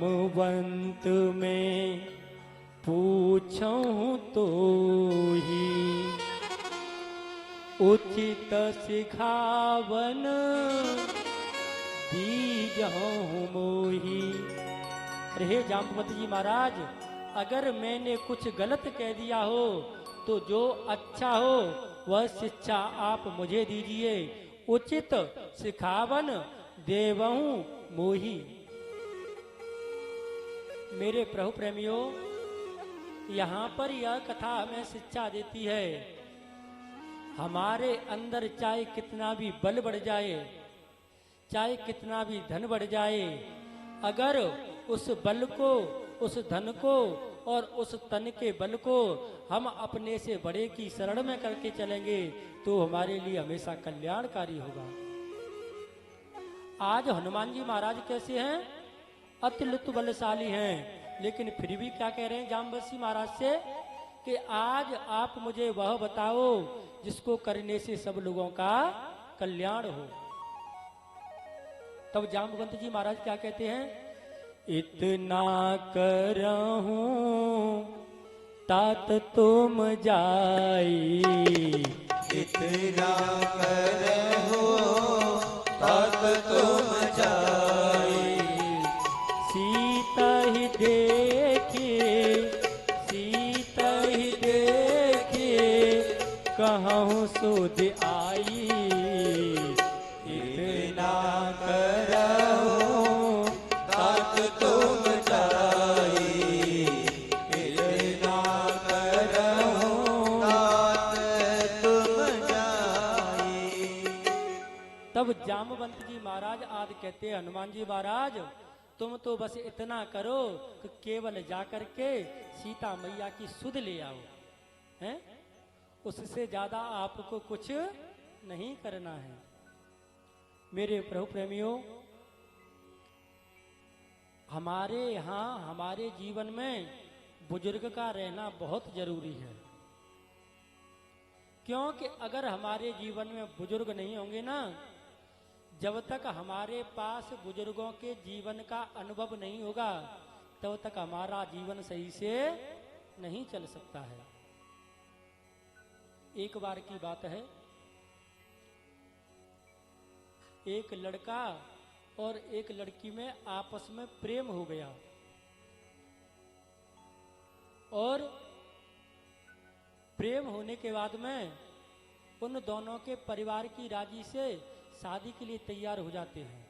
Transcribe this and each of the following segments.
जामवंत में पूछूं तो ही उचित सिखावन दीजहूं मोही। हे जामवंत जी महाराज, अगर मैंने कुछ गलत कह दिया हो तो जो अच्छा हो वह शिक्षा आप मुझे दीजिए। उचित सिखावन देवहूं मोही। मेरे प्रभु प्रेमियों, यहाँ पर यह कथा हमें शिक्षा देती है, हमारे अंदर चाहे कितना भी बल बढ़ जाए, चाहे कितना भी धन बढ़ जाए, अगर उस बल को, उस धन को और उस तन के बल को हम अपने से बड़े की शरण में करके चलेंगे तो हमारे लिए हमेशा कल्याणकारी होगा। आज हनुमान जी महाराज कैसे हैं? अतुलित बलशाली हैं, लेकिन फिर भी क्या कह रहे हैं जाम्बवंत जी महाराज से कि आज आप मुझे वह बताओ जिसको करने से सब लोगों का कल्याण हो। तब जाम्बवंत जी महाराज क्या कहते हैं? इतना करहूं तात तुम जाई, इतना करहूं तात तुम जाई। सीता ही देखे, सीता ही देखे कहूँ सुध आई। इतना करहूं तात तुम जाई। इतना करहूं तात तुम जाई। तब जामवंत जी महाराज आज कहते हैं, हनुमान जी महाराज तुम तो बस इतना करो कि केवल जाकर के सीता मैया की सुध ले आओ, हैं? उससे ज्यादा आपको कुछ नहीं करना है। मेरे प्रभु प्रेमियों, हमारे यहाँ हमारे जीवन में बुजुर्ग का रहना बहुत जरूरी है, क्योंकि अगर हमारे जीवन में बुजुर्ग नहीं होंगे ना, जब तक हमारे पास बुजुर्गों के जीवन का अनुभव नहीं होगा तब तक हमारा जीवन सही से नहीं चल सकता है। एक बार की बात है, एक लड़का और एक लड़की में आपस में प्रेम हो गया और प्रेम होने के बाद में उन दोनों के परिवार की राजी से शादी के लिए तैयार हो जाते हैं।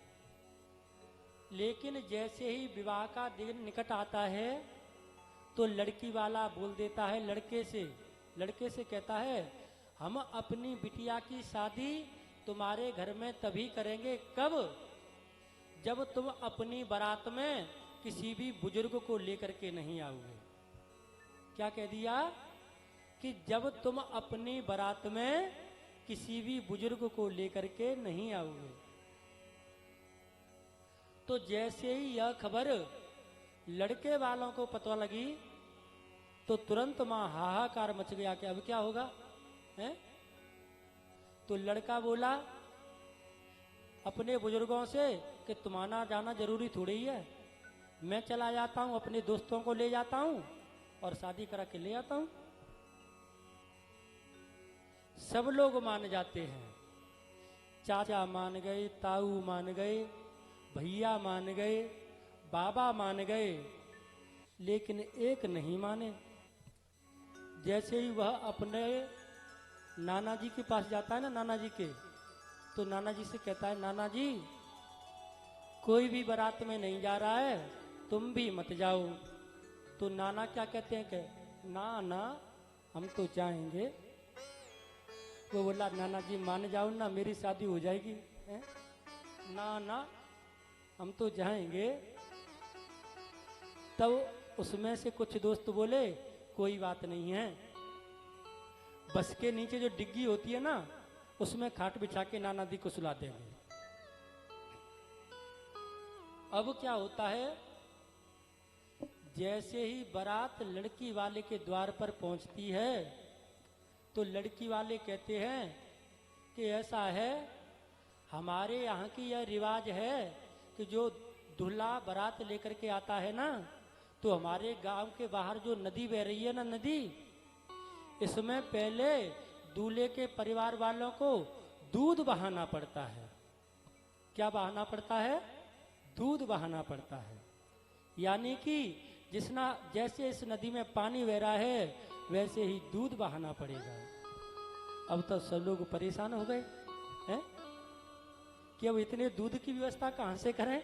लेकिन जैसे ही विवाह का दिन निकट आता है तो लड़की वाला बोल देता है लड़के से कहता है, हम अपनी बिटिया की शादी तुम्हारे घर में तभी करेंगे, कब? जब तुम अपनी बारात में किसी भी बुजुर्ग को लेकर के नहीं आओगे। क्या कह दिया? कि जब तुम अपनी बारात में किसी भी बुजुर्ग को लेकर के नहीं आओगे। तो जैसे ही यह खबर लड़के वालों को पता लगी तो तुरंत मां हाहाकार मच गया कि अब क्या होगा, हैं? तो लड़का बोला अपने बुजुर्गों से कि तुम्हारा जाना जरूरी थोड़ी ही है, मैं चला जाता हूं, अपने दोस्तों को ले जाता हूं और शादी करा के ले आता हूं। सब लोग मान जाते हैं, चाचा मान गए, ताऊ मान गए, भैया मान गए, बाबा मान गए, लेकिन एक नहीं माने। जैसे ही वह अपने नाना जी के पास जाता है ना, नाना जी के, तो नाना जी से कहता है, नाना जी कोई भी बारात में नहीं जा रहा है, तुम भी मत जाओ। तो नाना क्या कहते हैं कि ना ना हम तो जाएंगे। वो बोला, नाना जी मान जाओ ना, मेरी शादी हो जाएगी, है? ना ना हम तो जाएंगे। तब उसमें से कुछ दोस्त बोले, कोई बात नहीं है, बस के नीचे जो डिग्गी होती है ना, उसमें खाट बिछा के नाना जी को सुला देंगे। अब क्या होता है, जैसे ही बारात लड़की वाले के द्वार पर पहुंचती है तो लड़की वाले कहते हैं कि ऐसा है, हमारे यहाँ की यह रिवाज है कि जो दूल्हा बारात लेकर के आता है ना, तो हमारे गांव के बाहर जो नदी बह रही है ना, नदी, इसमें पहले दूल्हे के परिवार वालों को दूध बहाना पड़ता है। क्या बहाना पड़ता है? दूध बहाना पड़ता है। यानी कि जैसे इस नदी में पानी बह रहा है, वैसे ही दूध बहाना पड़ेगा। अब तो सब लोग परेशान हो गए हैं कि अब इतने दूध की व्यवस्था कहां से करें।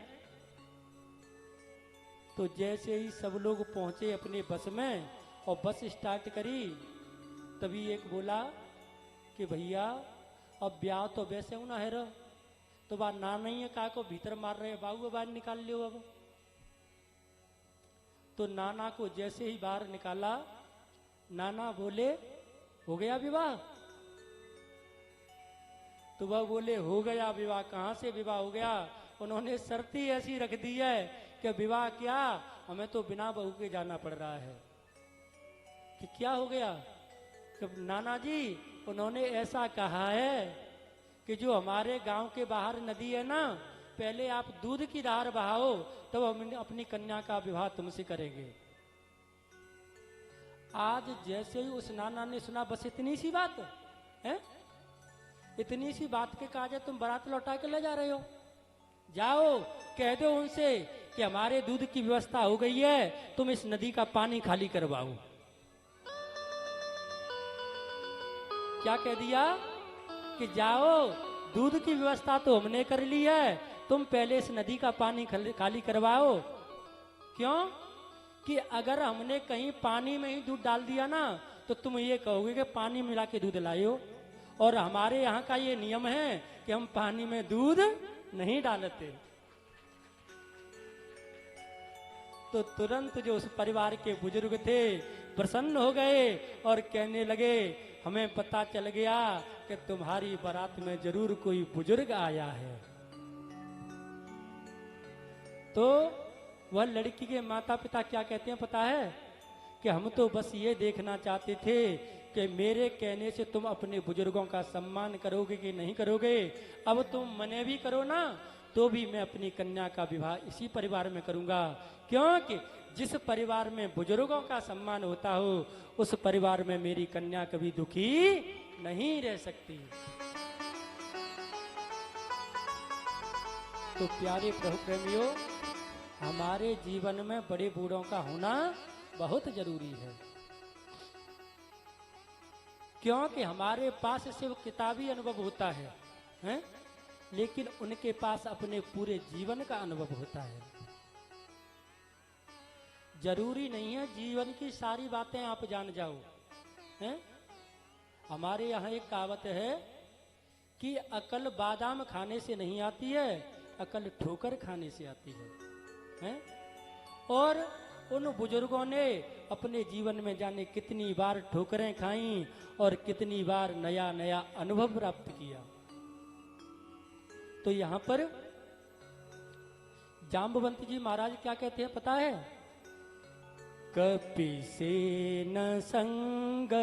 तो जैसे ही सब लोग पहुंचे अपने बस में और बस स्टार्ट करी, तभी एक बोला कि भैया अब ब्याह तो वैसे होना है रो, तो बात ना नहीं है, का को भीतर मार रहे बाबू, बाहर निकाल लियो अब। तो नाना को जैसे ही बाहर निकाला, नाना बोले हो गया विवाह? तो वह बोले हो गया विवाह। कहां से विवाह हो गया? उन्होंने शर्त ही ऐसी रख दी है कि विवाह क्या, हमें तो बिना बहू के जाना पड़ रहा है। कि क्या हो गया? कि नाना जी उन्होंने ऐसा कहा है कि जो हमारे गांव के बाहर नदी है ना, पहले आप दूध की धार बहाओ, तब हम अपनी कन्या का विवाह तुमसे करेंगे। आज जैसे ही उस नाना ने सुना, बस इतनी सी बात है, इतनी सी बात के काज तुम बारात लौटा के ले जा रहे हो। जाओ कह दो उनसे कि हमारे दूध की व्यवस्था हो गई है, तुम इस नदी का पानी खाली करवाओ। क्या कह दिया कि जाओ, दूध की व्यवस्था तो हमने कर ली है, तुम पहले इस नदी का पानी खाली करवाओ। क्यों? कि अगर हमने कहीं पानी में ही दूध डाल दिया ना, तो तुम ये कहोगे कि पानी मिला के दूध लाए हो, और हमारे यहाँ का ये नियम है कि हम पानी में दूध नहीं डालते। तो तुरंत जो उस परिवार के बुजुर्ग थे प्रसन्न हो गए और कहने लगे, हमें पता चल गया कि तुम्हारी बारात में जरूर कोई बुजुर्ग आया है। तो वह लड़की के माता पिता क्या कहते हैं पता है? कि हम तो बस ये देखना चाहते थे कि मेरे कहने से तुम अपने बुजुर्गों का सम्मान करोगे कि नहीं करोगे। अब तुम मने भी करो ना, तो भी मैं अपनी कन्या का विवाह इसी परिवार में करूंगा, क्योंकि जिस परिवार में बुजुर्गों का सम्मान होता हो, उस परिवार में मेरी कन्या कभी दुखी नहीं रह सकती। तो प्यारे प्रभु प्रेमियों, हमारे जीवन में बड़े बूढ़ों का होना बहुत जरूरी है, क्योंकि हमारे पास सिर्फ किताबी अनुभव होता है, हैं? लेकिन उनके पास अपने पूरे जीवन का अनुभव होता है। जरूरी नहीं है जीवन की सारी बातें आप जान जाओ, हैं? हमारे यहाँ एक कहावत है कि अकल बादाम खाने से नहीं आती है, अकल ठोकर खाने से आती है, हैं? और उन बुजुर्गों ने अपने जीवन में जाने कितनी बार ठोकरें खाई और कितनी बार नया नया अनुभव प्राप्त किया। तो यहाँ पर जाम्बवंत जी महाराज क्या कहते हैं पता है? कपि से न संग